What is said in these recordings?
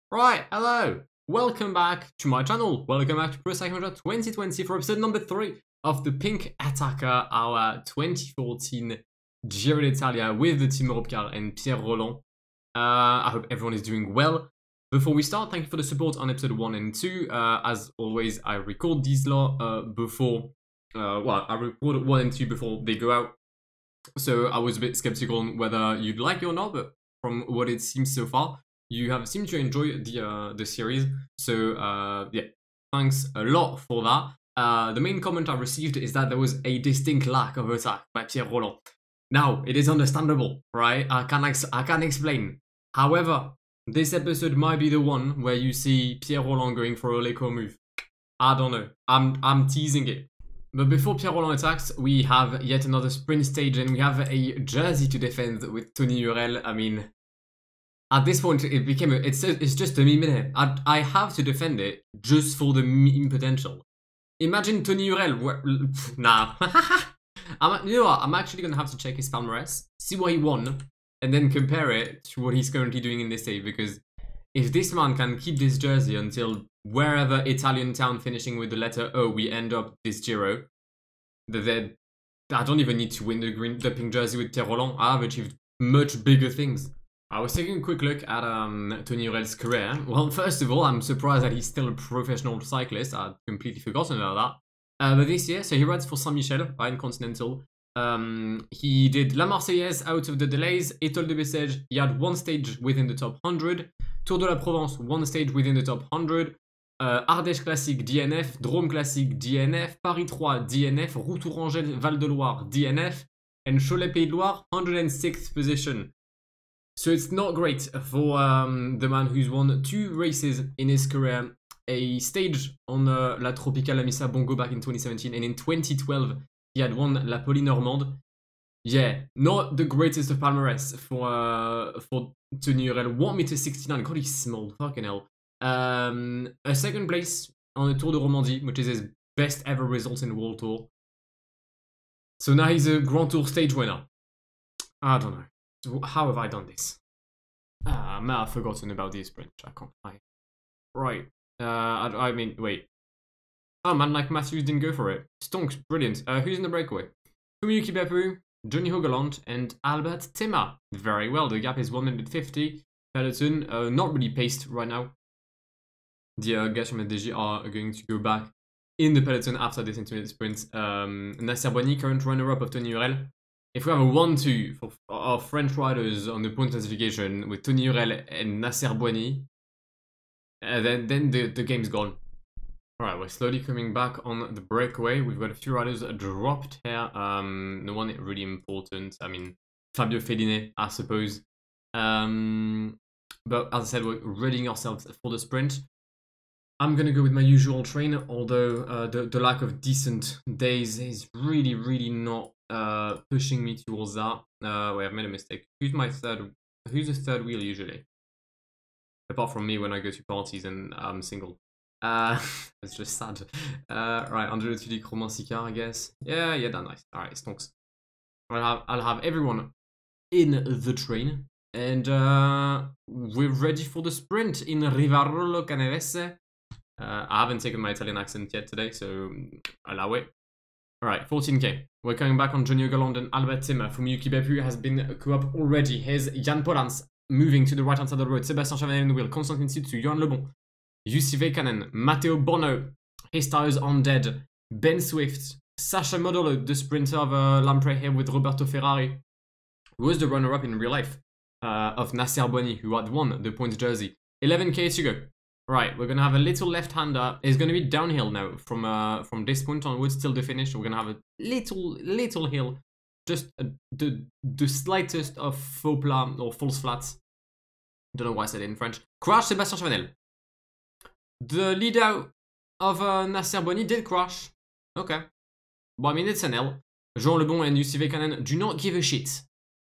Right, hello! Welcome back to my channel. Welcome back to Pro Cycling 2020 for episode number 3 of the Pink Attacker, our 2014 Giro d'Italia with the Team Europcar and Pierre Roland. I hope everyone is doing well. Before we start, thank you for the support on episode 1 and 2. As always, I record these before, I record 1 and 2 before they go out. So I was a bit skeptical on whether you'd like it or not, but from what it seems so far, you have seemed to enjoy the series. So yeah, thanks a lot for that. The main comment I received is that there was a distinct lack of attack by Pierre Roland. Now, it is understandable, right? I can't explain. However, this episode might be the one where you see Pierre Roland going for a Leco move. I don't know. I'm teasing it. But before Pierre Roland attacks, we have yet another sprint stage and we have a jersey to defend with Tony Urel. I mean, at this point, it's just a meme in it. I have to defend it just for the meme potential. Imagine Tony Urel. Nah. You know what? I'm actually going to have to check his palmarès, see what he won, and then compare it to what he's currently doing in this stage. Because if this man can keep this jersey until wherever Italian town finishing with the letter O we end up this Giro, then I don't even need to win the pink jersey with Pierre Roland. I've achieved much bigger things. I was taking a quick look at Tony Urel's career. Well, first of all, I'm surprised that he's still a professional cyclist. I'd completely forgotten about that. But this year, so he rides for Saint-Michel in Continental. He did La Marseillaise out of the delays, Étoile de Bessèges, he had one stage within the top 100, Tour de la Provence, one stage within the top 100, Ardèche Classique, DNF, Drôme Classique, DNF, Paris 3, DNF, Route Tourangelle, Val de Loire, DNF, and Cholet Pays de Loire, 106th position. So it's not great for the man who's won 2 races in his career, a stage on La Tropicale Amissa Bongo back in 2017, and in 2012 he had won La Poli Normande. Yeah, not the greatest of palmarès for Tony Urel. 1m69, God, he's small, fucking hell. A second place on the Tour de Romandie, which is his best ever result in the World Tour. So now he's a Grand Tour stage winner. I don't know. How have I done this? I've forgotten about this sprint. I can't lie. Right. I mean, wait. Oh man, like Matthews didn't go for it. Stonks, brilliant. Who's in the breakaway? Fumiyuki Beppu, Johnny Hogeland, and Albert Timmer. Very well, the gap is 150. Peloton, not really paced right now. The guys from the DG are going to go back in the peloton after this intermediate sprint. Nasser Boigny, current runner-up of Tony Urel. If we have a 1-2 for our French riders on the point classification with Tony Urel and Nasser Boigny, then the game's gone. Alright, we're slowly coming back on the breakaway. We've got a few riders dropped here. No one really important. I mean, Fabio Fellini, I suppose. But as I said, we're readying ourselves for the sprint. I'm gonna go with my usual train, although the lack of decent days is really not pushing me towards that. Wait, I've made a mistake. Who's the third wheel usually? Apart from me when I go to parties and I'm single. It's just sad. Right, Angelo Tudic, Romain Sicard, I guess. Yeah, that's nice. Alright, stonks. I'll have everyone in the train. And we're ready for the sprint in Rivarolo Canavese. I haven't taken my Italian accent yet today, so allow it. Alright, 14k. We're coming back on Johnny Hogeland and Albert Timmer. Fumiyuki Beppu has been co-op already. Here's Jan Polans moving to the right hand side of the road. Sébastien Chavanel in the wheel. Constantin Sitsu, Johan Lebon, Jussi Veikkanen, Matteo Bono. His tires on dead. Ben Swift, Sacha Modolo, the sprinter of Lampre here with Roberto Ferrari, who was the runner-up in real life of Nasser Boigny, who had won the points jersey. 11k to go. Right, we're gonna have a little left-hander. It's gonna be downhill now from this point onwards till the finish. We're gonna have a little hill, just the slightest of faux plat or false flats. Don't know why I said it in French. Crash, Sébastien Chavanel. The lead out of Nasser Boigny did crash. Okay, but I mean it's an L. Jean Lebon and Jussi Veikkanen do not give a shit,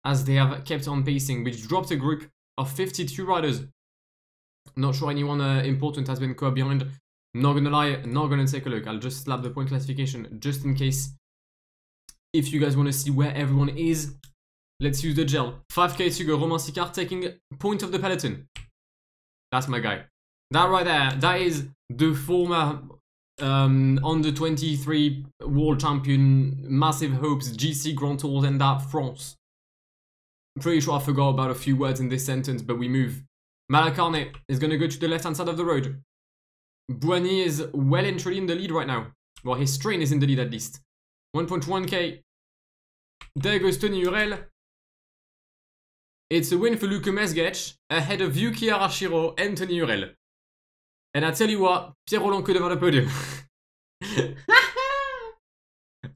as they have kept on pacing, which dropped a group of 52 riders. Not sure anyone important has been caught behind. Not gonna lie, not gonna take a look. I'll just slap the point classification just in case. If you guys want to see where everyone is, let's use the gel. 5k to go. Romain Sicard taking point of the peloton. That's my guy. That right there, that is the former under 23 world champion, massive hopes, GC Grand Tours and that France. I'm pretty sure I forgot about a few words in this sentence, but we move. Malacarne is going to go to the left-hand side of the road. Boigny is well and truly in the lead right now. Well, his strain is in the lead at least. 1.1k. There goes Tony Hurel. It's a win for Luke Mesgech, ahead of Yuki Arashiro and Tony Hurel. And I tell you what, Pierre Roland could have had a podium.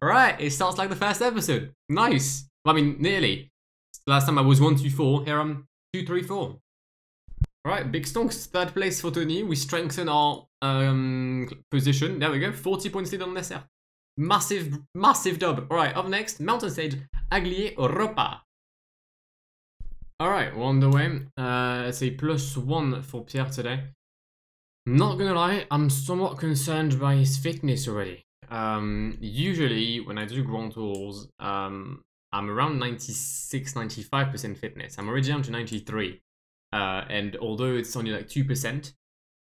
Right, it starts like the first episode. Nice. I mean, nearly. Last time I was 1-2-4, here I'm 2-3-4. Alright, big stonks, third place for Tony. We strengthen our position. There we go, 40 points lead on Nesser. Massive, massive dub. Alright, up next, Mountain Stage, Aglier Europa. Alright, we're on the way. It's a +1 for Pierre today. Not gonna lie, I'm somewhat concerned by his fitness already. Usually, when I do Grand Tours, I'm around 96-95% fitness. I'm already down to 93. And although it's only like 2%,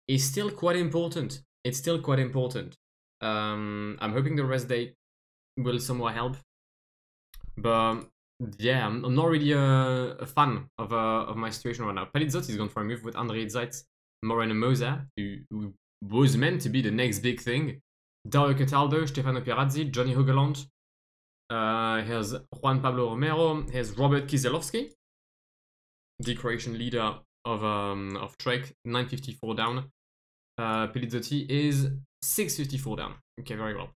it's still quite important. It's still quite important. I'm hoping the rest day will somewhat help. But yeah, I'm not really a fan of my situation right now. Pelizzot is going for a move with André Zeitz, Moreno Moser, who was meant to be the next big thing. Dario Cataldo, Stefano Pierazzi, Johnny Hogeland. Here's Juan Pablo Romero. Here's Robert Kieselowski, the Croatian leader of Trek, 954 down. Pelizzotti is 654 down. Okay, very well.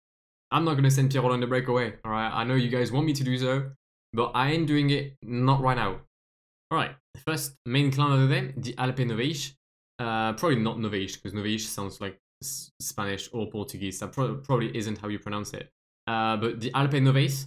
I'm not gonna send Pierrot on the breakaway. Alright, I know you guys want me to do so, but I ain't doing it, not right now. Alright, first main climb of the day, the Alpe Noveish. Probably not Noveish, because Noveish sounds like Spanish or Portuguese. That probably isn't how you pronounce it. But the Alpe Noveish.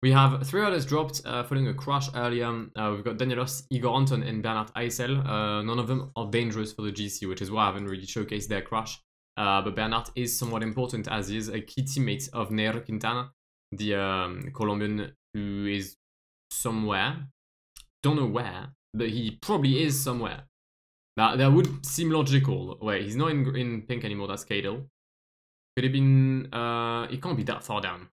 We have 3 others dropped following a crash earlier. We've got Danielos, Igor Anton, and Bernard Eisel. None of them are dangerous for the GC, which is why I haven't really showcased their crash. But Bernard is somewhat important as he is a key teammate of Nairo Quintana, the Colombian who is somewhere. Don't know where, but he probably is somewhere. That would seem logical. Wait, he's not in pink anymore, that's Cadel. Could have been... it can't be that far down.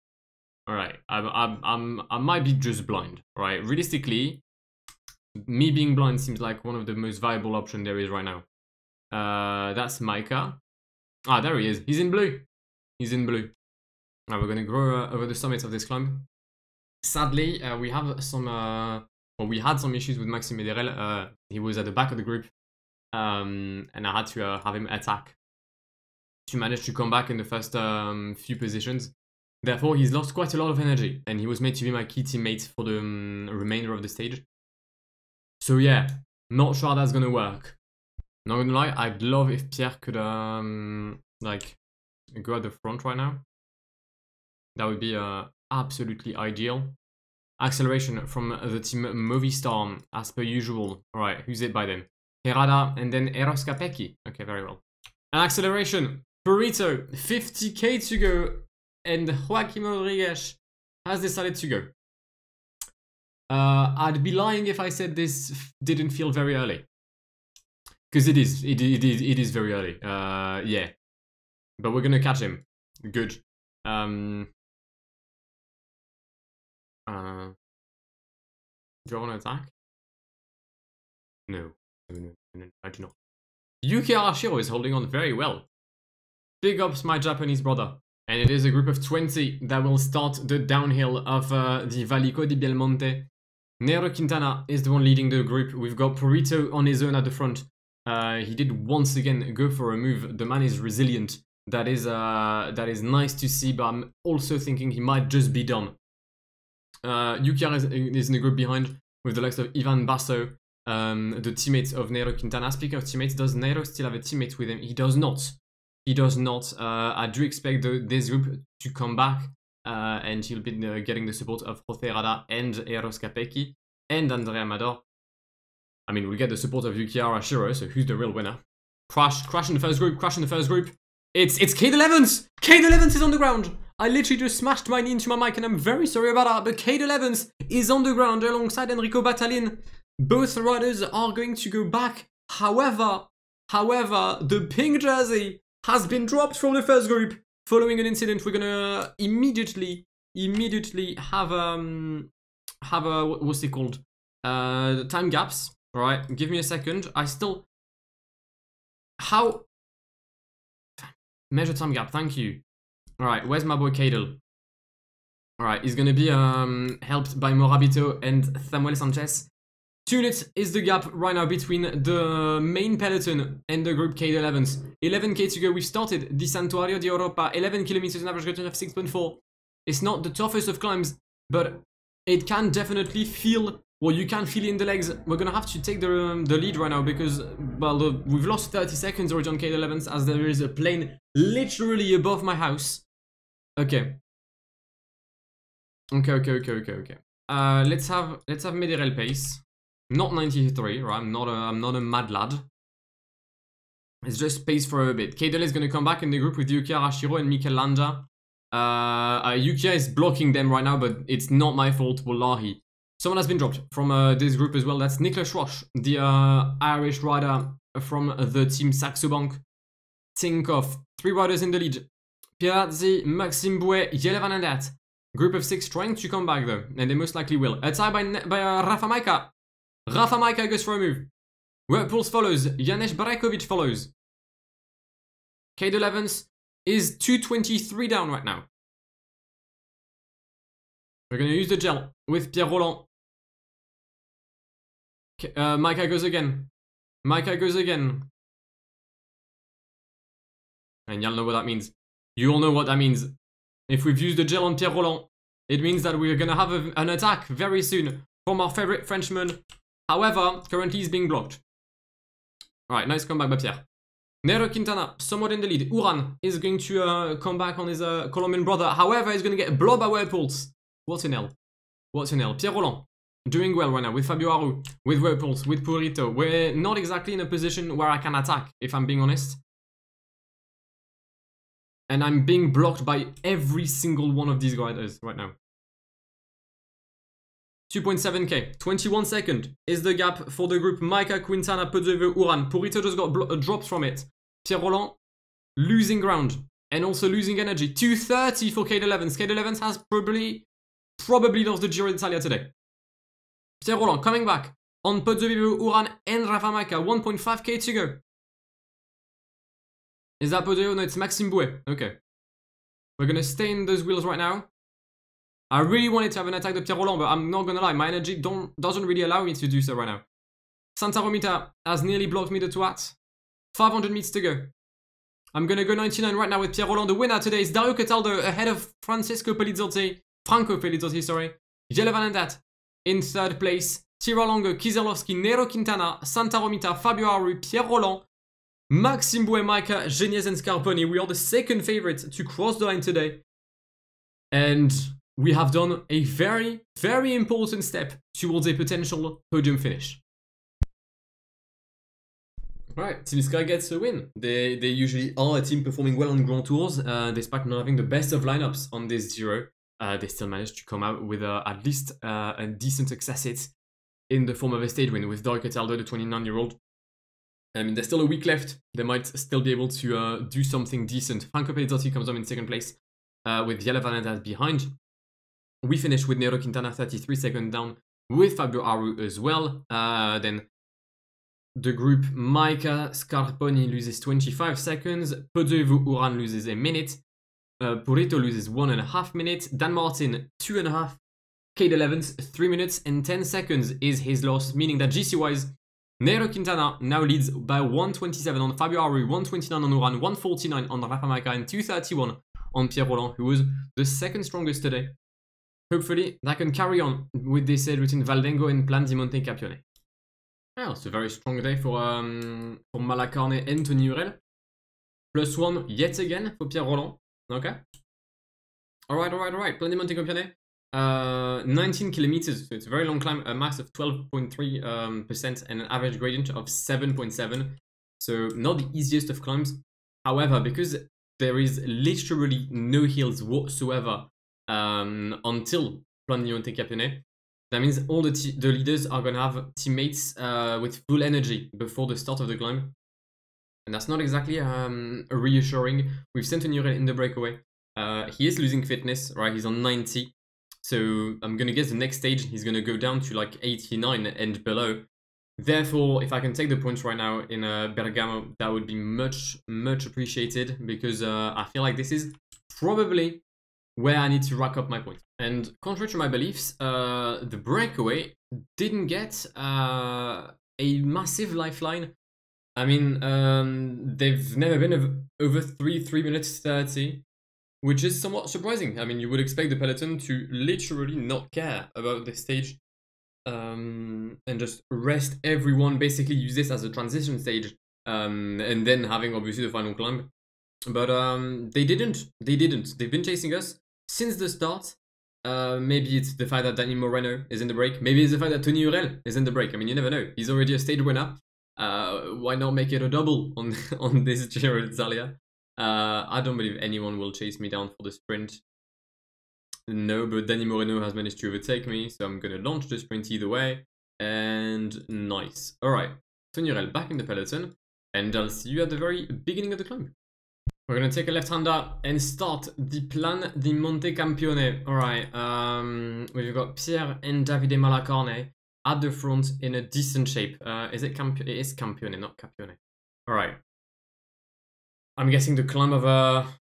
Alright, I might be just blind, right? Realistically, me being blind seems like one of the most viable options there is right now. That's Micah. Ah, there he is. He's in blue. He's in blue. Now we're gonna go over the summit of this climb. Sadly, we have some, well, we had some issues with Maxime Médérel. He was at the back of the group, and I had to have him attack to manage to come back in the first few positions. Therefore, he's lost quite a lot of energy, and he was made to be my key teammate for the remainder of the stage. So yeah, not sure that's gonna work. Not gonna lie, I'd love if Pierre could like go at the front right now. That would be absolutely ideal. Acceleration from the team Movistar, as per usual. Alright, who's it by then? Herada and then Eros Capecchi. Okay, very well. An acceleration. Burrito, 50k to go. And Joaquim Rodriguez has decided to go. I'd be lying if I said this didn't feel very early. Because it is very early. Yeah. But we're gonna catch him. Good. Do I want to attack? No. No, I do not. Yuki Arashiro is holding on very well. Big ups my Japanese brother. And it is a group of 20 that will start the downhill of the Valico di Belmonte. Nairo Quintana is the one leading the group. We've got Purito on his own at the front. He did once again go for a move. The man is resilient. That is nice to see, but I'm also thinking he might just be done. Yuki is in the group behind with the likes of Ivan Basso, the teammate of Nairo Quintana. Speaking of teammates, does Nairo still have a teammate with him? He does not. He does not. I do expect this group to come back, and he'll be getting the support of Jose Rada and Eros Capecchi and Andrea Amador. I mean, we'll get the support of Yuki Arashiro, so who's the real winner? Crash in the first group, crash in the first group. It's Cade 11s! Cade 11s is on the ground! I literally just smashed my knee into my mic and I'm very sorry about that, but Cade 11s is on the ground alongside Enrico Batalin. Both riders are going to go back. However, However, the pink jersey has been dropped from the first group following an incident. We're gonna immediately have a what's it called? Time gaps. All right, give me a second. How measure time gap? Thank you. All right, where's my boy Cadel? All right, he's gonna be helped by Morabito and Samuel Sanchez. 2 minutes is the gap right now between the main peloton and the group Cadel Evans. 11k to go. We've started the Santuario de Europa. 11 kilometers, an average return of 6.4. It's not the toughest of climbs, but it can definitely feel. Well, you can feel in the legs. We're gonna have to take the lead right now because, well, we've lost 30 seconds already on Cadel Evans as there is a plane literally above my house. Okay. Okay. Let's have Médérel pace. Not 93, right? I'm not a mad lad. It's just pace for a bit. Cadel is gonna come back in the group with Yuki Arashiro and Mikel Landa. Yuki is blocking them right now, but it's not my fault. Wallahi. Someone has been dropped from this group as well. That's Nicholas Roche, the Irish rider from the team Saxo Bank. Tinkoff, 3 riders in the lead. Piazzi, Maxime Bouet, Jelle Van Aert. Group of 6 trying to come back though, and they most likely will. A tie by Rafa Majka. Rafa Majka goes for a move. Whirlpools follows. Janesh Barekovic follows. Cadel Evans is 223 down right now. We're going to use the gel with Pierre Roland. Majka goes again. Majka goes again. And y'all know what that means. You all know what that means. If we've used the gel on Pierre Roland, it means that we're going to have an attack very soon from our favorite Frenchman. However, currently he's being blocked. Alright, nice comeback by Pierre. Nero Quintana, somewhat in the lead. Uran is going to come back on his Colombian brother. However, he's going to get blocked by Whirlpools. What an L. What an L. Pierre Roland, doing well right now with Fabio Aru, with Whirlpools, with Purito. We're not exactly in a position where I can attack, if I'm being honest. And I'm being blocked by every single one of these riders right now. 2.7k, 21 seconds is the gap for the group Majka, Quintana, Pozzevio, Uran. Purito just got dropped from it. Pierre Roland losing ground and also losing energy. 2:30 for Cadel Evans. Cadel Evans has probably lost the Giro d'Italia today. Pierre Roland coming back on Pozzevio, Uran and Rafa Majka. 1.5k to go. Is that Pozzevio? No, it's Maxime Bouet. Okay. We're gonna stay in those wheels right now. I really wanted to have an attack of Pierre Roland, but I'm not gonna lie, my energy doesn't really allow me to do so right now. Santa Romita has nearly blocked me the twat. 500 meters to go. I'm gonna go 99 right now with Pierre Roland. The winner today is Dario Cataldo ahead of Franco Pelizzotti, sorry. Jelle Van Aert in 3rd place. Tira Longo, Kieselowski, Nero Quintana, Santa Romita, Fabio Aru, Pierre Roland, Maxime Bouet, Majka, Geniez and Scarponi. We are the 2nd favorite to cross the line today. And we have done a very, very important step towards a potential podium finish. Alright, Team Sky gets a win. They usually are a team performing well on Grand Tours, despite not having the best of lineups on this Giro. They still managed to come out with at least a decent success hit in the form of a stage win with Dario Cataldo, the 29-year-old. I mean, there's still a week left. They might still be able to do something decent. Franco Pelizzotti comes on in 2nd place with Jelle Van Aert behind. We finish with Nero Quintana 33 seconds down with Fabio Aru as well. Then the group Majka, Scarponi loses 25 seconds. Pozzevio, Uran loses a minute. Purito loses 1.5 minutes. Dan Martin 2.5. Cadel Evans 3 minutes and 10 seconds is his loss, meaning that GC-wise, Nero Quintana now leads by 1:27 on Fabio Aru, 1:29 on Uran, 1:49 on Rafa Majka, and 2:31 on Pierre Roland, who was the 2nd strongest today. Hopefully, that can carry on with this routine Valdengo and Plan di Monte Capione. Well, it's a very strong day for Malacarne and Tony Hurel. +1 yet again for Pierre Roland. Okay. Alright. Plan di Monte Capione. 19 kilometers, so it's a very long climb, a max of 12.3% and an average gradient of 7.7. So not the easiest of climbs. However, because there is literally no hills whatsoever until Plan di Monte Capione, that means all the leaders are going to have teammates with full energy before the start of the climb. and that's not exactly reassuring. We've sent Tonyurel in the breakaway. He is losing fitness, right? He's on 90. So I'm gonna guess the next stage he's gonna go down to like 89 and below. Therefore, if I can take the points right now in Bergamo, that would be much appreciated, because I feel like this is probably where I need to rack up my points. And contrary to my beliefs, the breakaway didn't get a massive lifeline. I mean, they've never been over 3 minutes 30. Which is somewhat surprising. I mean, you would expect the peloton to literally not care about this stage and just rest everyone, basically use this as a transition stage, and then having obviously the final climb. But they didn't. They've been chasing us since the start. Maybe it's the fact that Danny Moreno is in the break. Maybe it's the fact that Tonyurel is in the break. I mean, you never know. He's already a stage winner. Why not make it a double on this Giro d'Italia? I don't believe anyone will chase me down for the sprint. No, but Danny Moreno has managed to overtake me, so I'm gonna launch the sprint either way. And nice. Alright, Tonyurel back in the peloton, and I'll see you at the very beginning of the climb. We're gonna take a left-hander and start the Plan di Monte Campione. Alright, we've got Pierre and Davide Malacarne at the front in a decent shape. Is it Campione? It is Campione, not Campione. Alright. I'm guessing the climb of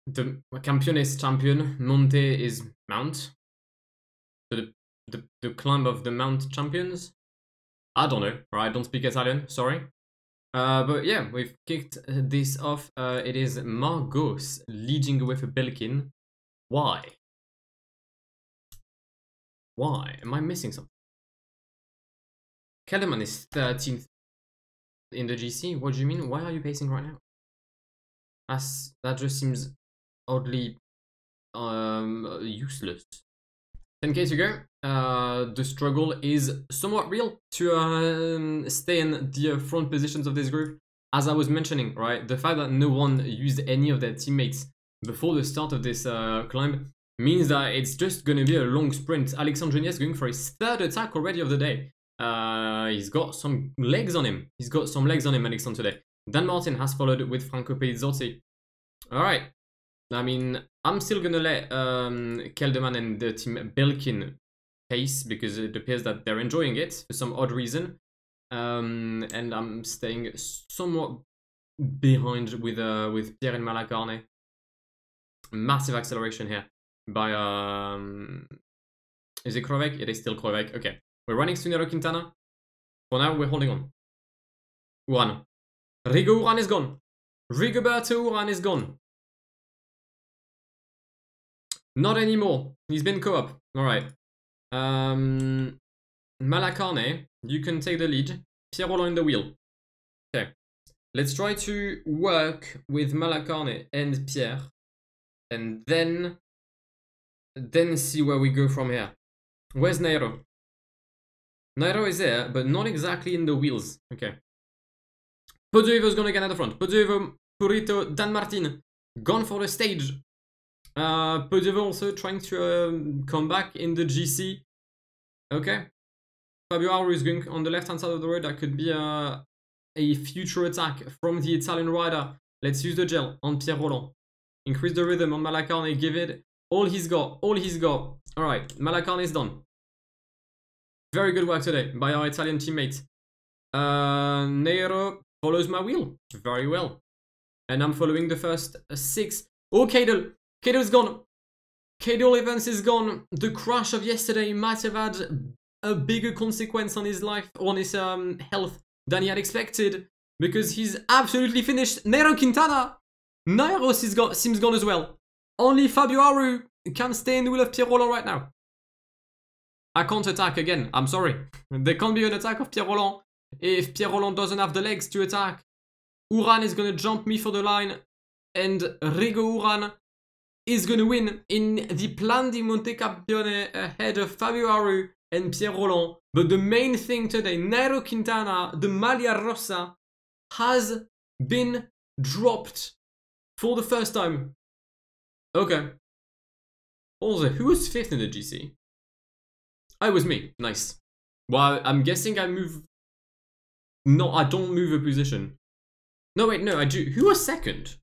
the Campione is champion, Monte is Mount. So the climb of the Mount champions? I don't know, right? I don't speak Italian, sorry. But yeah, we've kicked this off. It is Margos leading with Belkin. Why? Why? Am I missing something? Kelderman is 13th in the GC. What do you mean? Why are you pacing right now? That just seems oddly useless. 10k to go. The struggle is somewhat real to stay in the front positions of this group. As I was mentioning, right, the fact that no one used any of their teammates before the start of this climb means that it's just going to be a long sprint. Alexandre Genier is going for his third attack already of the day. He's got some legs on him. Alexandre, today. Dan Martin has followed with Franco Pelizzotti. Alright. I mean, I'm still gonna let Kelderman and the team Belkin pace, because it appears that they're enjoying it for some odd reason. And I'm staying somewhat behind with Pierre and Malacarne. Massive acceleration here by is it Krovek? It is still Krovek. Okay. We're running to Nero Quintana. For now, we're holding on. Uran. Rigo Uran is gone. Rigoberto Uran is gone. Not anymore. He's been co-op. Alright. Malacarne, you can take the lead. Pierre Roland in the wheel. Okay. Let's try to work with Malacarne and Pierre. And then see where we go from here. Where's Nairo? Nairo is there, but not exactly in the wheels. Okay. Poggioivo's gonna get at the front. Poggioivo, Purito, Dan Martin, gone for the stage. Poggioivo also trying to come back in the GC. Okay. Fabio Aru is going on the left-hand side of the road. That could be a future attack from the Italian rider. Let's use the gel on Pierre Roland. Increase the rhythm on Malacarne. Give it all he's got. All he's got. Alright, Malacarne is done. Very good work today by our Italian teammate. Nero follows my wheel very well. And I'm following the first 6. Oh, Cadel. Cadel's gone. Cadel Evans is gone. The crash of yesterday might have had a bigger consequence on his life, on his health than he had expected. Because he's absolutely finished. Nero Quintana. Nairo seems gone as well. Only Fabio Aru can stay in the wheel of Pierre Roland right now. I can't attack again. I'm sorry. There can't be an attack of Pierre Roland if Pierre Roland doesn't have the legs to attack. Uran is going to jump me for the line. And Rigo Uran is going to win in the Plan di Monte Campione ahead of Fabio Aru and Pierre Roland. But the main thing today, Nairo Quintana, the Maglia Rossa, has been dropped for the first time. Okay. Also, who was 5th in the GC? Oh, it was me. Nice. Well, I'm guessing I move... No, I don't move a position. No, wait, no, I do. Who was second?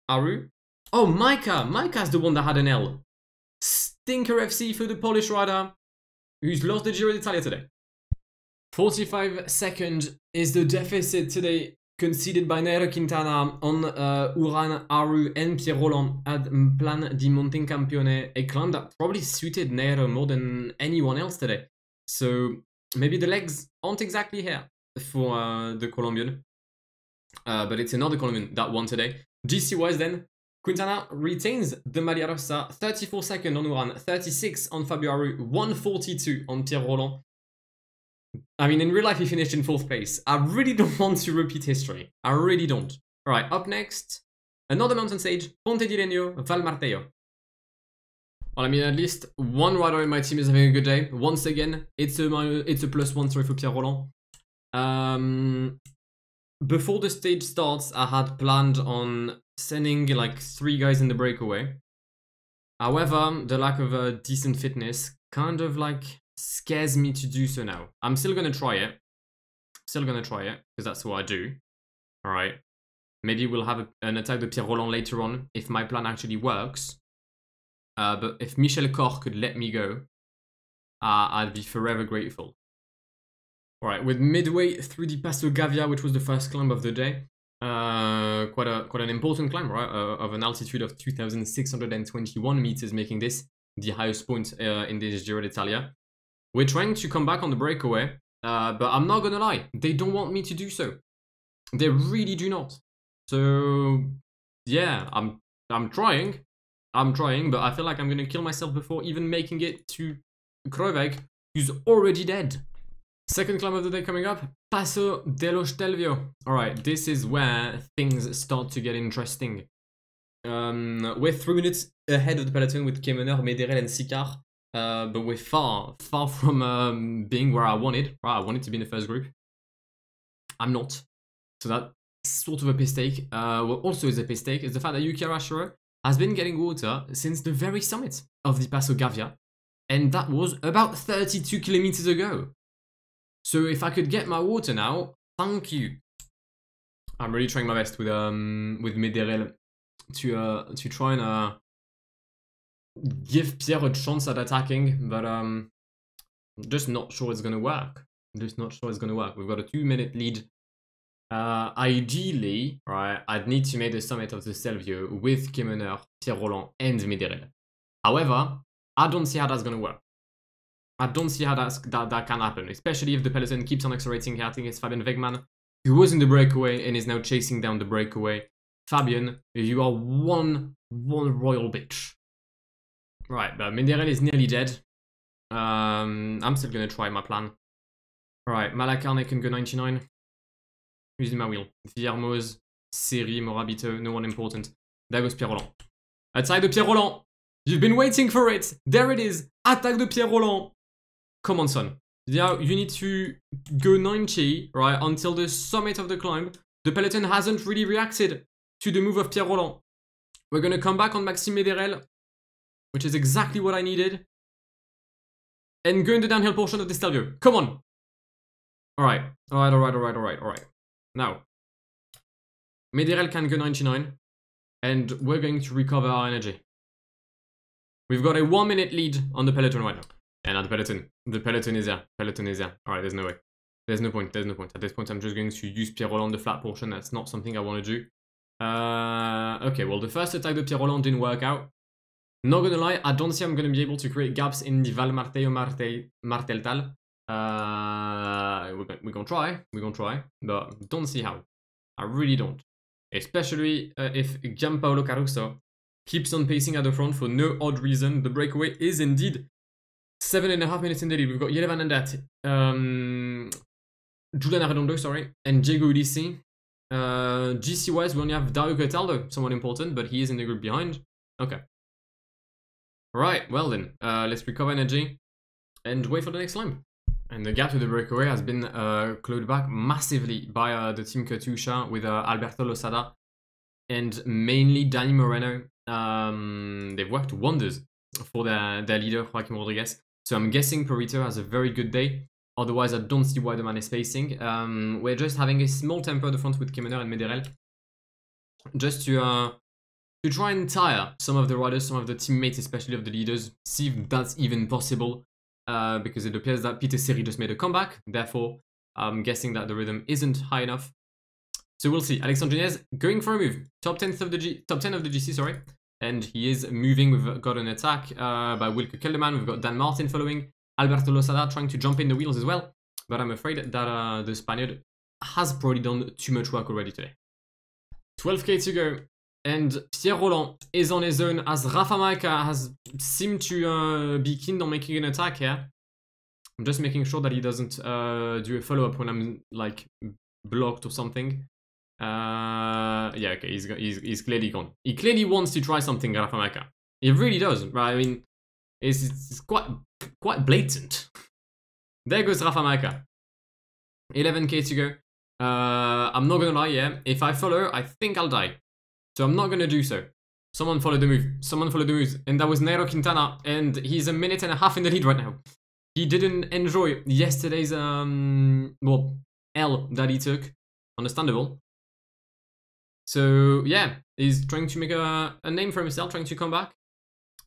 Aru? Oh, Micah. Micah's the one that had an L. Stinker FC for the Polish rider, who's lost the Giro d'Italia today. 45 seconds is the deficit today conceded by Nairo Quintana on Uran, Aru and Pierre Roland at Plan di Montencampione, a climb that probably suited Nairo more than anyone else today. So maybe the legs aren't exactly here for the Colombian, but it's another Colombian that won today. GC-wise then, Quintana retains the Maglia Rossa, 34 seconds on Uran, 36 on Fabio Aru, 142 on Pierre Roland. I mean, in real life, he finished in 4th place. I really don't want to repeat history. I really don't. All right, up next, another mountain stage, Ponte di Legno, Val Martello. Well, I mean, at least one rider in my team is having a good day. Once again, it's a +1 for Pierre Roland. Before the stage starts, I had planned on sending like 3 guys in the breakaway. However, the lack of decent fitness kind of like scares me to do so now. I'm still gonna try it. Because that's what I do. All right. Maybe we'll have an attack de Pierre Roland later on if my plan actually works. But if Michel Koch could let me go, I'd be forever grateful. All right, with midway through the Passo Gavia, which was the first climb of the day, quite an important climb, right? Of an altitude of 2,621 meters, making this the highest point in this Giro d'Italia. We're trying to come back on the breakaway, but I'm not gonna lie, they don't want me to do so. They really do not. So yeah, I'm trying, but I feel like I'm gonna kill myself before even making it to Kroveg, who's already dead. Second climb of the day coming up, Passo dello Stelvio. All right, this is where things start to get interesting. We're 3 minutes ahead of the peloton with Kemener, Médérel, and Sicard. But we're far from being where I wanted. Right, I wanted to be in the first group. I'm not. So that's sort of a mistake. What also is a mistake is the fact that Yuki Arashiro has been getting water since the very summit of the Passo Gavia. And that was about 32 kilometers ago. So if I could get my water now, thank you. I'm really trying my best with Médérel to try and give Pierre a chance at attacking, but I'm just not sure it's gonna work. We've got a 2-minute lead. Ideally, right, I'd need to make the summit of the Stelvio with Kemener, Pierre Roland, and Médérel. However, I don't see how that's gonna work. I don't see how that can happen, especially if the peloton keeps on accelerating here. I think it's Fabian Wegman, who was in the breakaway and is now chasing down the breakaway. Fabian, you are one royal bitch. Right, but Médérel is nearly dead. I'm still gonna try my plan. Alright, Malacarne can go 99. Who's in my wheel? Villermoz, Seri, Morabito, no one important. There goes Pierre Roland. Attack de Pierre Roland! You've been waiting for it! There it is! Attack de Pierre Roland! Come on, son. Now you need to go 90, right, until the summit of the climb. The peloton hasn't really reacted to the move of Pierre Roland. We're gonna come back on Maxime Médérel, which is exactly what I needed. And go in the downhill portion of the Stelvio. Come on! Alright. Now, Médérel can go 99, and we're going to recover our energy. We've got a 1-minute lead on the peloton right now. And at the peloton is there. Alright, there's no way. There's no point. At this point, I'm just going to use Pierre Roland, the flat portion. That's not something I want to do. Okay, well, the first attack of Pierre Roland didn't work out. Not gonna lie, I don't see I'm gonna be able to create gaps in the Val Martello Marteltal. We're gonna try, but don't see how. I really don't. Especially if Gianpaolo Caruso keeps on pacing at the front for no odd reason. The breakaway is indeed 7.5 minutes in the lead. We've got Yerevan Andat, Julian Arredondo, sorry, and Diego Ulissi. GC wise, we only have Dario Cataldo, somewhat important, but he is in the group behind. Okay. Right, well then, let's recover energy and wait for the next climb. And the gap to the breakaway has been clawed back massively by the team Katusha with Alberto Losada and mainly Danny Moreno. They've worked wonders for their leader, Joaquim Rodriguez. So I'm guessing Perito has a very good day. Otherwise, I don't see why the man is pacing. We're just having a small tempo at the front with Kemener and Médérel. just to try and tire some of the riders, some of the teammates, especially of the leaders, see if that's even possible, because it appears that Peter Seri just made a comeback, therefore I'm guessing that the rhythm isn't high enough. So we'll see. Alexandre Geniez going for a move, top 10 of the GC, sorry, and he is moving. We've got an attack by Wilke Kelderman, we've got Dan Martin following, Alberto Losada trying to jump in the wheels as well, but I'm afraid that the Spaniard has probably done too much work already today. 12k to go. And Pierre Roland is on his own as Rafa Maika has seemed to be keen on making an attack here. I'm just making sure that he doesn't do a follow-up when I'm like blocked or something. Yeah, okay, he's clearly gone. He clearly wants to try something, Rafa Maika. He really does, right? I mean, it's quite blatant. There goes Rafa Maika. 11k to go. I'm not gonna lie, yeah. If I follow, I think I'll die. So I'm not going to do so. Someone followed the move. Someone followed the move. And that was Nairo Quintana. And he's a minute and a half in the lead right now. He didn't enjoy yesterday's, well, L that he took. Understandable. So, yeah. He's trying to make a name for himself. Trying to come back.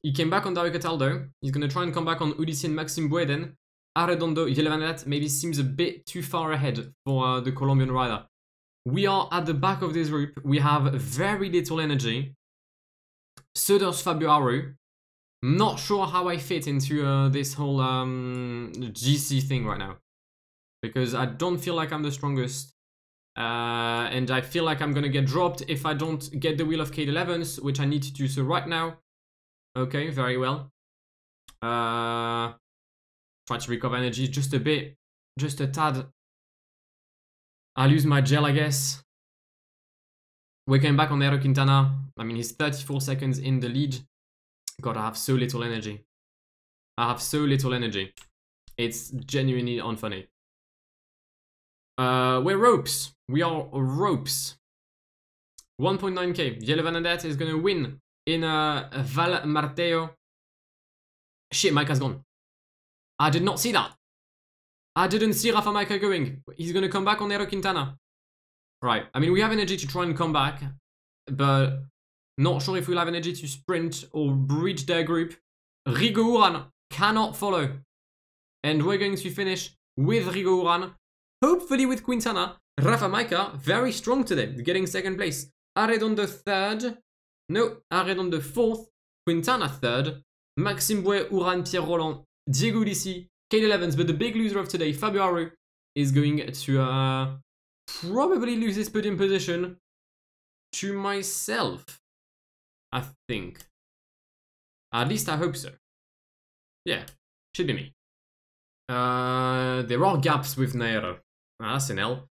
He came back on Dario Cataldo. He's going to try and come back on Ulissi and Maxime Bueden. Arredondo, Yelevanet maybe seems a bit too far ahead for the Colombian rider. We are at the back of this group. We have very little energy. So does Fabio Aru. Not sure how I fit into this whole GC thing right now. Because I don't feel like I'm the strongest. And I feel like I'm going to get dropped if I don't get the wheel of K11s, which I need to do so right now. Okay, very well. Try to recover energy just a bit. Just a tad. I'll use my gel, I guess. We're coming back on Nairo Quintana. I mean, he's 34 seconds in the lead. God, I have so little energy. I have so little energy. It's genuinely unfunny. We're ropes. We are ropes. 1.9k. Yelevanet is going to win in Val Marteo. Shit, Maika's gone. I did not see that. I didn't see Rafa Maika going. He's going to come back on Nairo Quintana. Right. I mean, we have energy to try and come back. But not sure if we'll have energy to sprint or bridge their group. Rigo Uran cannot follow. And we're going to finish with Rigo Uran. Hopefully with Quintana. Rafa Maika, very strong today. Getting second place. Arredondo third. No, Arredondo fourth. Quintana third. Maxime Bouet, Uran, Pierre Roland, Diego Ulissi. K11s, but the big loser of today, Fabio Aru, is going to probably lose his podium position to myself, I think. At least I hope so. Yeah, should be me. There are gaps with Nairo. That's an L.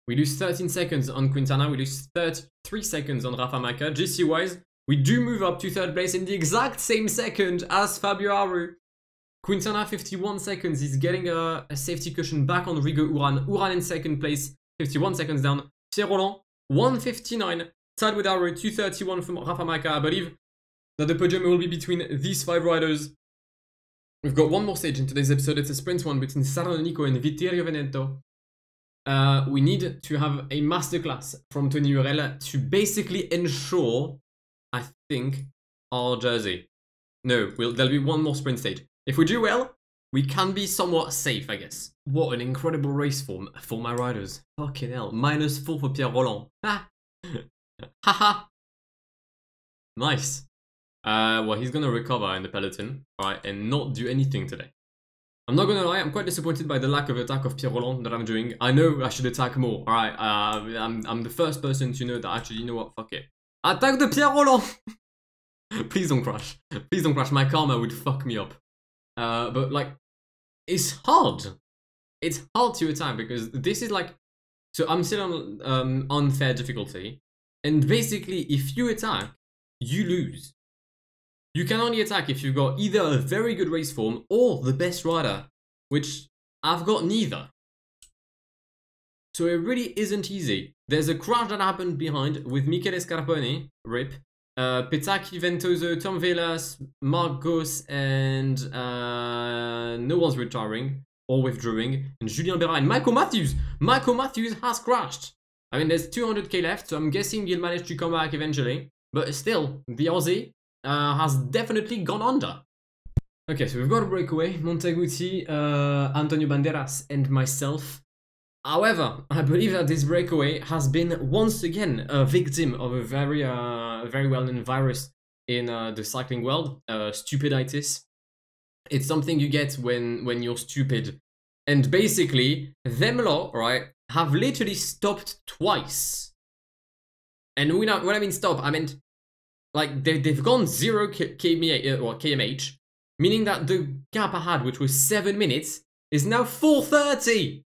We lose 13 seconds on Quintana, we lose 33 seconds on Rafa Maika. GC-wise, we do move up to third place in the exact same second as Fabio Aru. Quintana, 51 seconds. He's getting a safety cushion back on Rigo Uran. Uran in second place, 51 seconds down. Pierre Roland, 159. Tied with Aru, 231 from Rafa Maika. I believe that the podium will be between these 5 riders. We've got one more stage in today's episode. It's a sprint one between Sarnonico and Vittorio Veneto. We need to have a masterclass from Tony Urel to basically ensure, I think, our jersey. No, there'll be one more sprint stage. If we do well, we can be somewhat safe, I guess. What an incredible race form for my riders. Fucking hell. -4 for Pierre Roland. Ha! Haha! Nice. Well, he's gonna recover in the peloton, right, and not do anything today. I'm not gonna lie, I'm quite disappointed by the lack of attack of Pierre Roland that I'm doing. I know I should attack more, alright? I'm the first person to know that actually, you know what, fuck it. Attack the Pierre Roland! Please don't crash. Please don't crash. My karma would fuck me up. But like, it's hard. It's hard to attack because this is like, so I'm still on unfair difficulty, and basically if you attack, you lose. You can only attack if you've got either a very good race form or the best rider, which I've got neither. So it really isn't easy. There's a crash that happened behind with Michele Scarponi, RIP, Petacchi, Ventoso, Tom Velas, Marc Goss, and no one's retiring or withdrawing, and Julien Berra and Michael Matthews. Michael Matthews has crashed. I mean, there's 200k left, so I'm guessing he'll manage to come back eventually. But still, the Aussie has definitely gone under. Okay, so we've got a breakaway. Montaguti, Antonio Banderas, and myself. However, I believe that this breakaway has been once again a victim of a very well-known virus in the cycling world, stupiditis. It's something you get when you're stupid. And basically, them lot, right, have literally stopped twice. And when I mean stop, I meant like they've gone 0 kmh, meaning that the gap I had, which was 7 minutes, is now 4:30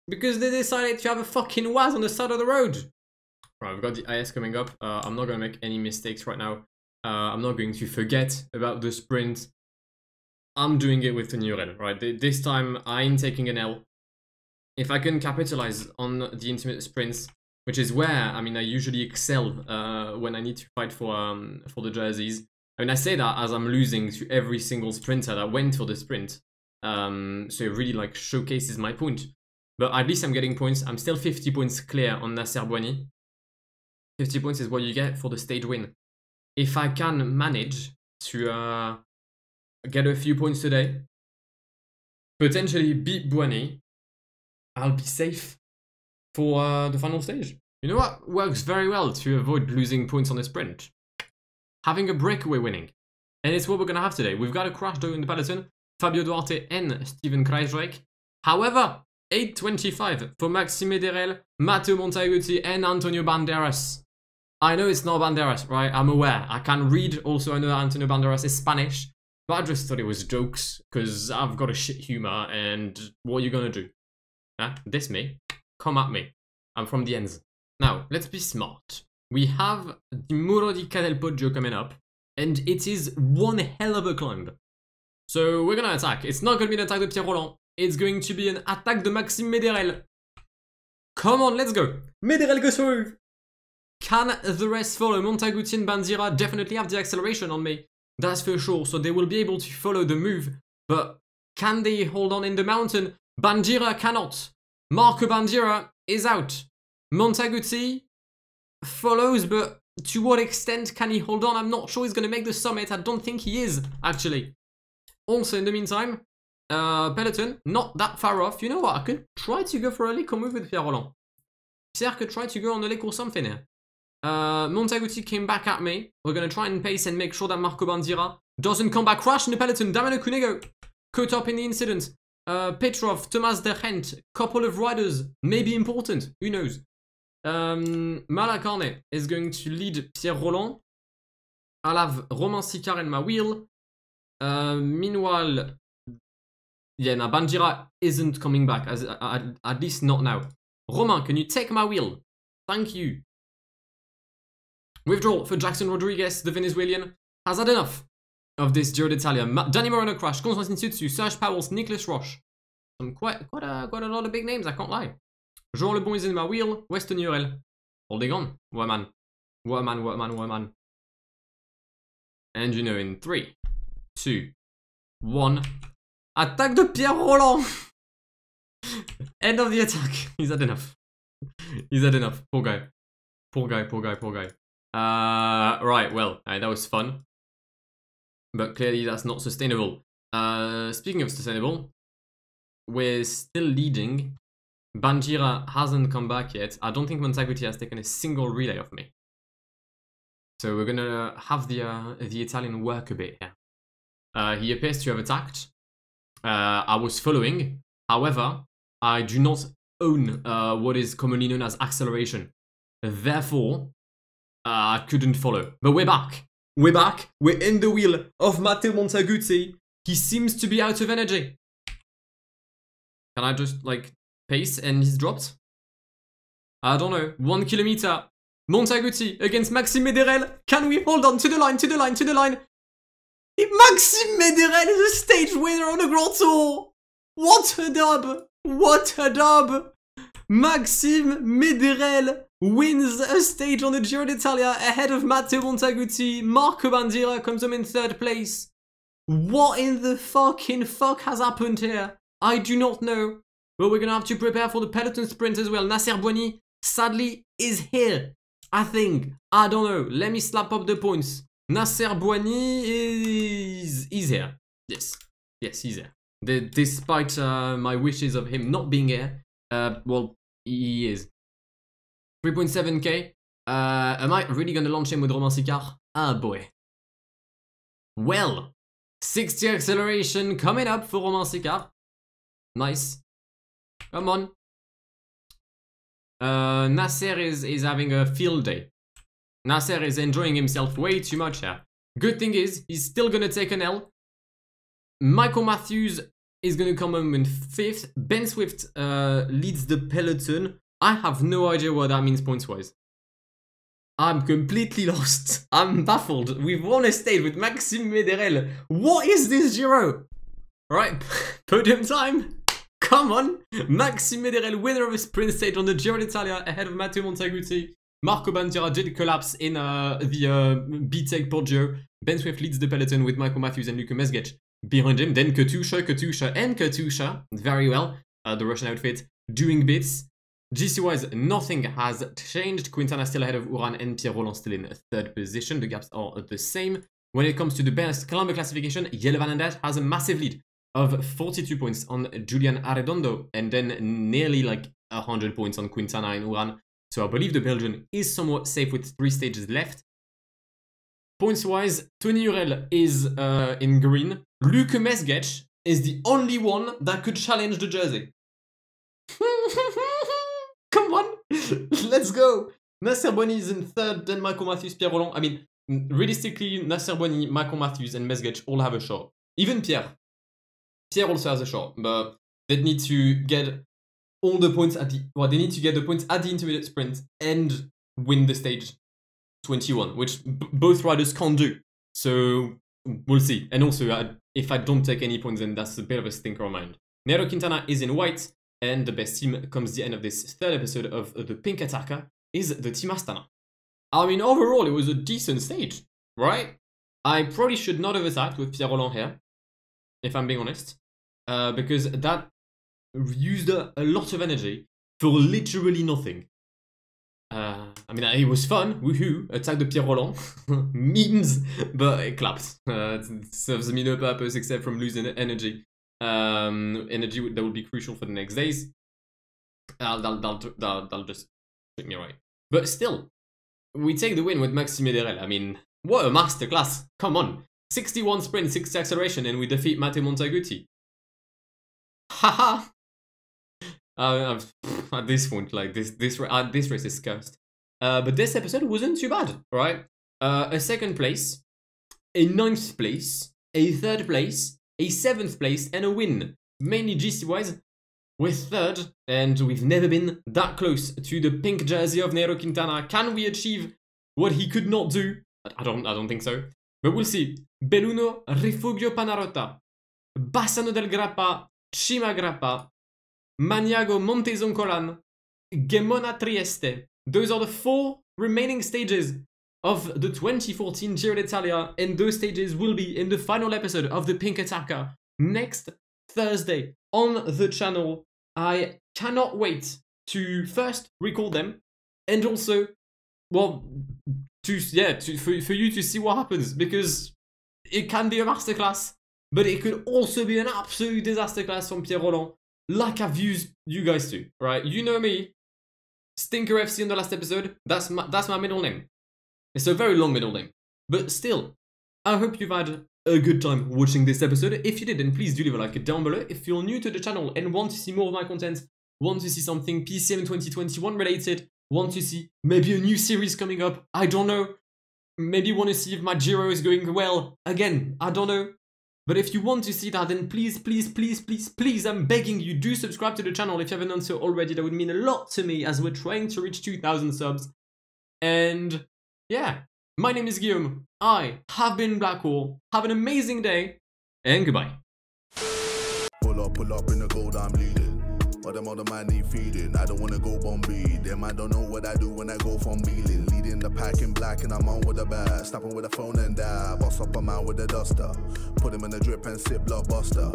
because they decided to have a fucking waz on the side of the road. Right, we've got the IS coming up. I'm not gonna make any mistakes right now. I'm not going to forget about the sprint. I'm doing it with Tony, right? This time I'm taking an L. If I can capitalize on the intermediate sprints, which is where, I mean, I usually excel when I need to fight for the jerseys. I mean, I say that as I'm losing to every single sprinter that went for the sprint. So it really like showcases my point. But at least I'm getting points. I'm still 50 points clear on Nasser Bouhanni. 50 points is what you get for the stage win. If I can manage to get a few points today, potentially beat Bouhanni, I'll be safe for the final stage. You know what works very well to avoid losing points on a sprint? Having a breakaway winning. And it's what we're going to have today. We've got a crash though in the peloton. Fabio Duarte and Steven Kruijswijk. However, 8:25 for Maxime Médérel, Matteo Montaguti and Antonio Banderas. I know it's not Banderas, right? I'm aware. I can read also. I know that Antonio Banderas is Spanish. But I just thought it was jokes because I've got a shit humor and what are you going to do? Diss me? Come at me. I'm from the ends. Now, let's be smart. We have the Muro di Ca del Poggio coming up, and it is one hell of a climb. So we're gonna attack. It's not gonna be an attack de Pierre Roland. It's going to be an attack de Maxime Médérel. Come on, let's go. Médérel goes through. Can the rest follow? Montaguti and Bandira definitely have the acceleration on me. That's for sure. So they will be able to follow the move. But can they hold on in the mountain? Bandira cannot. Marco Bandira is out. Montaguti follows, but to what extent can he hold on? I'm not sure he's going to make the summit. I don't think he is, actually. Also, in the meantime, peloton, not that far off. You know what? I could try to go for a little move with Pierre Roland. Pierre could try to go on a lick or something here. Montaguti came back at me. We're going to try and pace and make sure that Marco Bandira doesn't come back. Crash in the peloton. Damiano Cunego caught up in the incident. Petrov, Thomas de Gent, couple of riders, maybe important, who knows. Malacarne is going to lead Pierre Roland. I'll have Romain Sicard in my wheel. Meanwhile, yeah, now Bandira isn't coming back, at least not now. Romain, can you take my wheel? Thank you. Withdrawal for Jackson Rodriguez, the Venezuelan, has had enough of this Giro d'Italia. Danny Moreno crash, Constantin Sutsu, Serge Powell, Nicholas Roche. Some quite a lot of big names, I can't lie. Jean Lebon is in my wheel, Weston Urel. Holding on. What a man. What a man, what a man, what a man. And you know, in 3, 2, 1. Attack de Pierre Roland! End of the attack. He's had enough. He's had enough. Poor guy. Poor guy, poor guy, poor guy. Right, well, that was fun. But clearly that's not sustainable. Speaking of sustainable, we're still leading. Bandira hasn't come back yet. I don't think Montaguti has taken a single relay off me. So we're gonna have the Italian work a bit here. He appears to have attacked. I was following. However, I do not own what is commonly known as acceleration. Therefore, I couldn't follow. But we're back. We're back. We're in the wheel of Matteo Montaguti. He seems to be out of energy. Can I just, like, pace and he's dropped? I don't know. 1 kilometer. Montaguti against Maxime Médérel. Can we hold on to the line, to the line, to the line? Maxime Médérel is a stage winner on the Grand Tour. What a dub. What a dub. Maxime Médérel wins a stage on the Giro d'Italia ahead of Matteo Montaguti. Marco Bandira comes home in 3rd place. What in the fucking fuck has happened here? I do not know. But we're gonna have to prepare for the peloton sprint as well. Nasser Bouhanni sadly, is here. I think. I don't know. Let me slap up the points. Nasser Bouani is here. Yes. Yes, he's here. Despite my wishes of him not being here, well, he is. 3.7k. Am I really gonna launch him with Romain Sicard? Ah, boy. Well, 60 acceleration coming up for Romain Sicard. Nice. Come on. Nasser is having a field day. Nasser is enjoying himself way too much here. Good thing is, he's still gonna take an L. Michael Matthews is gonna come home in 5th. Ben Swift leads the peloton. I have no idea what that means points-wise. I'm completely lost. I'm baffled. We've won a stage with Maxime Médérel. What is this Giro? Right, podium time. Come on. Maxime Médérel, winner of a sprint stage on the Giro d'Italia, ahead of Matteo Montaguti. Marco Bandiera did collapse in the B-Tech Poggio. Ben Swift leads the peloton with Michael Matthews and Luka Mesgec behind him. Then Katusha. Very well. The Russian outfit doing bits. GC-wise, nothing has changed. Quintana still ahead of Uran and Pierre Roland still in 3rd position. The gaps are the same. When it comes to the best climber classification, Jelle Van Aert has a massive lead of 42 points on Julian Arredondo and then nearly like 100 points on Quintana and Uran. So I believe the Belgian is somewhat safe with 3 stages left. Points-wise, Tony Hurel is in green. Luka Mesgec is the only one that could challenge the jersey. Come on, let's go. Nasser Bouani is in 3rd, then Michael Matthews, Pierre Roland. I mean, realistically, Nasser Bouani, Michael Matthews, and Mesgec all have a shot. Even Pierre. Pierre also has a shot, but they need to get all the points at the... Well, they need to get the points at the intermediate sprint and win the stage 21, which both riders can't do. So, we'll see. And also, if I don't take any points, then that's a bit of a stinker on mine. Nairo Quintana is in white. And the best team comes the end of this 3rd episode of the Pink Attacker is the Team Astana. I mean, overall, it was a decent stage, right? I probably should not have attacked with Pierre Roland here, if I'm being honest, because that used a lot of energy for literally nothing. I mean, it was fun, woohoo, attack the Pierre Roland, memes, but it clapped. It serves me no purpose except from losing energy. Energy that will be crucial for the next days. That'll just trick me right. But still, we take the win with Maxime Médérel. I mean, what a masterclass! Come on, 61 sprint, 60 acceleration, and we defeat Matteo Montaguti. Haha. At this point, like this race is cursed. But this episode wasn't too bad, right? A 2nd place, a 9th place, a 3rd place, a 7th place, and a win. Mainly GC-wise, we're 3rd, and we've never been that close to the pink jersey of Nairo Quintana. Can we achieve what he could not do? I don't think so. But we'll see. Belluno, Rifugio Panarotta, Bassano del Grappa, Cima Grappa, Maniago Montezoncolan, Gemona Trieste. Those are the 4 remaining stages of the 2014 Giro d'Italia, and those stages will be in the final episode of the Pink Attacker next Thursday on the channel. I cannot wait to first record them, and also, well, for you to see what happens, because it can be a masterclass, but it could also be an absolute disaster class from Pierre Roland, like I've used you guys to, right? You know me, Stinker FC in the last episode, that's my middle name. It's a very long middle name, but still, I hope you've had a good time watching this episode. If you did, then please do leave a like down below. If you're new to the channel and want to see more of my content, want to see something PCM 2021 related, want to see maybe a new series coming up, I don't know, maybe want to see if my Giro is going well, again, I don't know. But if you want to see that, then please, please, please, please, please, I'm begging you, do subscribe to the channel if you haven't done so already. That would mean a lot to me as we're trying to reach 2,000 subs. And yeah, my name is Guillaume. I have been Blackwall. Have an amazing day, and goodbye. Pull up in the gold, I'm leading. But them other man need feeding. I don't wanna go Bombay. Them I don't know what I do when I go from Beeling. Leading the pack in black and I'm on with a bat. Snapping with a phone and dab. Boss up a man with a duster. Put him in the drip and sip blockbuster.